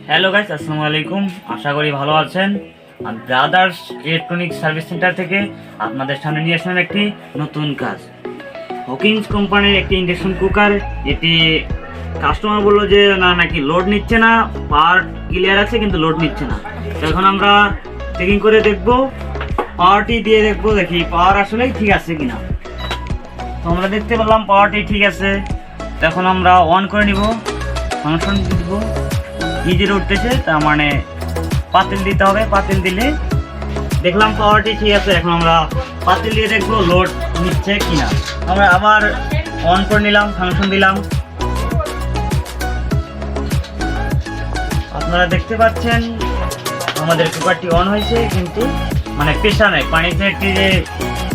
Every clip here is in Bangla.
হ্যালো গাইস, আসসালামু আলাইকুম। আশা করি ভালো আছেন। আমি ব্রাদার্স ইলেকট্রনিক সার্ভিস সেন্টার থেকে আপনাদের সামনে নিয়ে আসলাম একটি নতুন কাজ। হকিন্স কোম্পানির একটি ইন্ডাকশন কুকার। এটি কাস্টমার বললো যে নাকি লোড নিচ্ছে না, পাওয়ার ক্লিয়ার আছে কিন্তু লোড নিচ্ছে না। তো এখন আমরা চেকিং করে দেখব, পাওয়ারটি দিয়ে দেখবো, দেখি পাওয়ার আসলেই ঠিক আছে কিনা। তো আমরা দেখতে পেলাম পাওয়ারটি ঠিক আছে। তো এখন আমরা অন করে নিব, ফাংশন দিব। ইজি উঠতেছে, তার মানে পাতিল দিতে হবে। পাতিল দিলে দেখলাম পাওয়ারটি ঠিক আছে। এখন আমরা পাতিল দিয়ে দেখবো লোড নিচ্ছে কিনা। আমরা আবার অন করে নিলাম, ফাংশন দিলাম। আপনারা দেখতে পাচ্ছেন আমাদের কুকারটি অন হয়েছে, কিন্তু মানে প্রেশার নাই। পানিতে একটি যে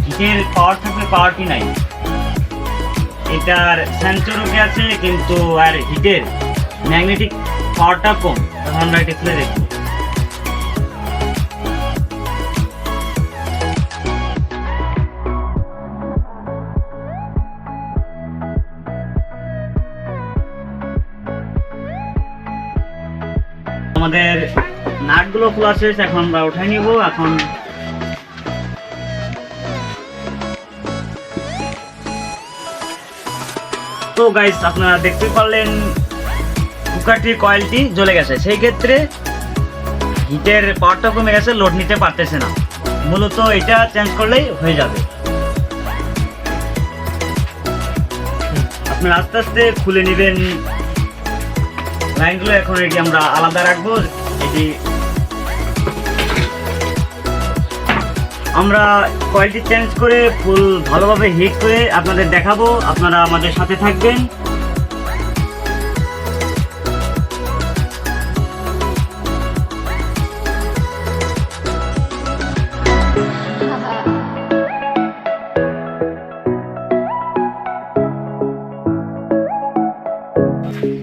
হিটের পাওয়ার থাকবে, পাওয়ারটি নাই। এটার সেন্সর ওকে আছে, কিন্তু আর হিটের ম্যাগনেটিক পাওয়ারটা কম। তখন আমরা এটি খুলে দেখব। আমাদের নাটগুলো খোলা শেষ, এখন আমরা উঠাই নিব। এখন তো গাইস, আপনারা দেখতে পারলেন কুকারটির কয়েলটি জ্বলে গেছে। সেই ক্ষেত্রে হিটের পাওয়ারটা কমে গেছে, লোড নিতে পারতেছে না। মূলত এটা চেঞ্জ করলেই হয়ে যাবে। আপনারা আস্তে আস্তে খুলে নেবেন লাইনগুলো। এখন এটি আমরা আলাদা রাখবো। এটি আমরা কয়েলটি চেঞ্জ করে ফুল ভালোভাবে হিট করে আপনাদের দেখাবো। আপনারা আমাদের সাথে থাকবেন।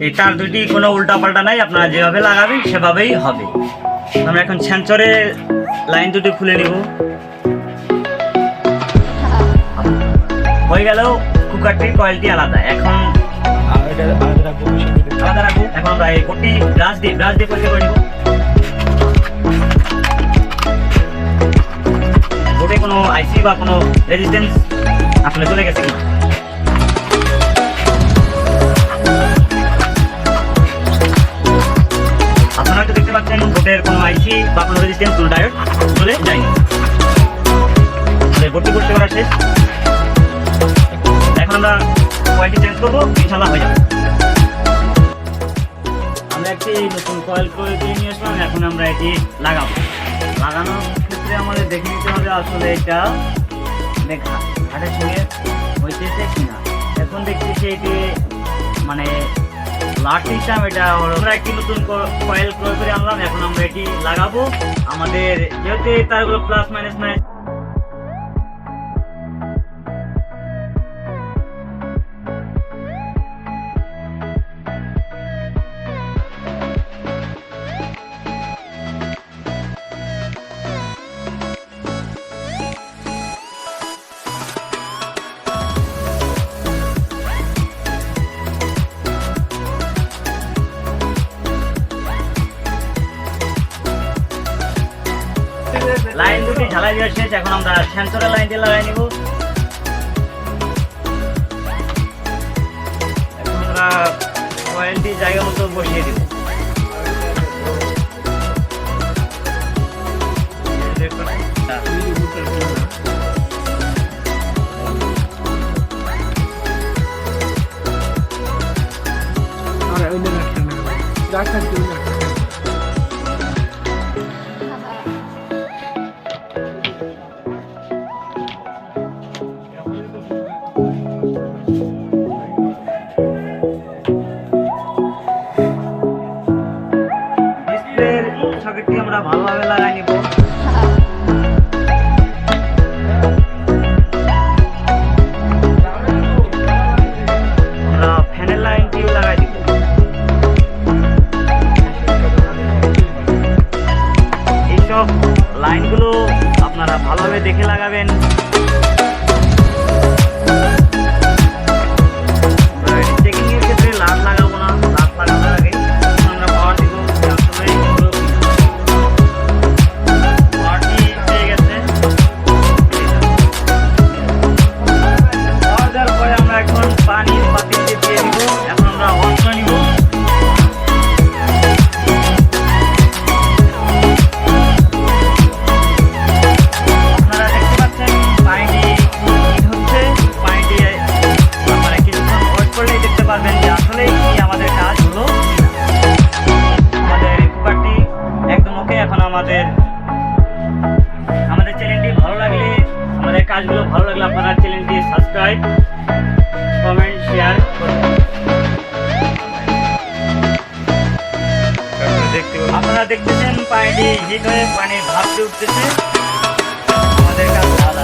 এই তার দুটি কোনো উল্টা পাল্টা নাই, আপনারা যেভাবে লাগাবেন সেভাবেই হবে। আমরা এখন সেন্সরে লাইন দুটি খুলে নিব। হয়ে গেল কুকারটির কয়েলটি আলাদা। এখন আলাদা রাখবো। এখন আমরা এই কোটি ব্রাশ দিয়ে পরিষ্কার করে নিব। বোর্ডে কোনো আইসি বা কোনো রেজিস্ট্যান্স আসলে চলে গেছে কিনা। আপনারা তো দেখতে পাচ্ছেন বোর্ডের কোনো আইসি বা কোনো রেজিস্ট্যান্স, কোনো ডায়োড চলে যায়নি। বোর্ডটি করতে করা শেষ। এখন আমরা কয়েলটি চেঞ্জ করবো, ইনশাআল্লাহ হয়ে যাবে। আমরা একটি নতুন কয়েল করে দিয়ে নিয়ে আসলাম। এখন আমরা এটি লাগাবো। লাগানোর ক্ষেত্রে আমাদের দেখে নিতে হবে আসলে এটা ঘাটের সঙ্গে হইতেছে কিনা। এখন দেখতেছি এটি মানে লাট সিস্টেম। এটা আমরা একটি নতুন কয়েল ক্রয় করে আনলাম। এখন আমরা এটি লাগাবো। আমাদের যেহেতু তারগুলো প্লাস মাইনাস নাই, লাইন দুটি ঝালাই দেওয়া শেষ। এখন আমরা সেন্সরের লাইন দিয়ে লাগাই নিব। এখন আমরা কয়েলটি জায়গা মতো বসিয়ে দিব। সকেটটি আমরা ভালোভাবে লাগাই নিব। আমরা ফ্যানের লাইনটিও লাগাই দিব। এইসব লাইনগুলো আপনারা ভালোভাবে দেখে লাগাবেন। চেকিং এর ক্ষেত্রে লাভ লাগাবো না, লাভ লাগানোর আগে আমরা পাওয়ার দিব। আমাদের চ্যানেলটি ভালো লাগলে, আমাদের কাজগুলো ভালো লাগলে আপনারা চ্যানেলটি সাবস্ক্রাইব, কমেন্ট, শেয়ার করবেন। আপনারা দেখতেছেন পানিটি হিট হয়ে পানি ভাপ উঠতেছে। আমাদের কাজ ভালো।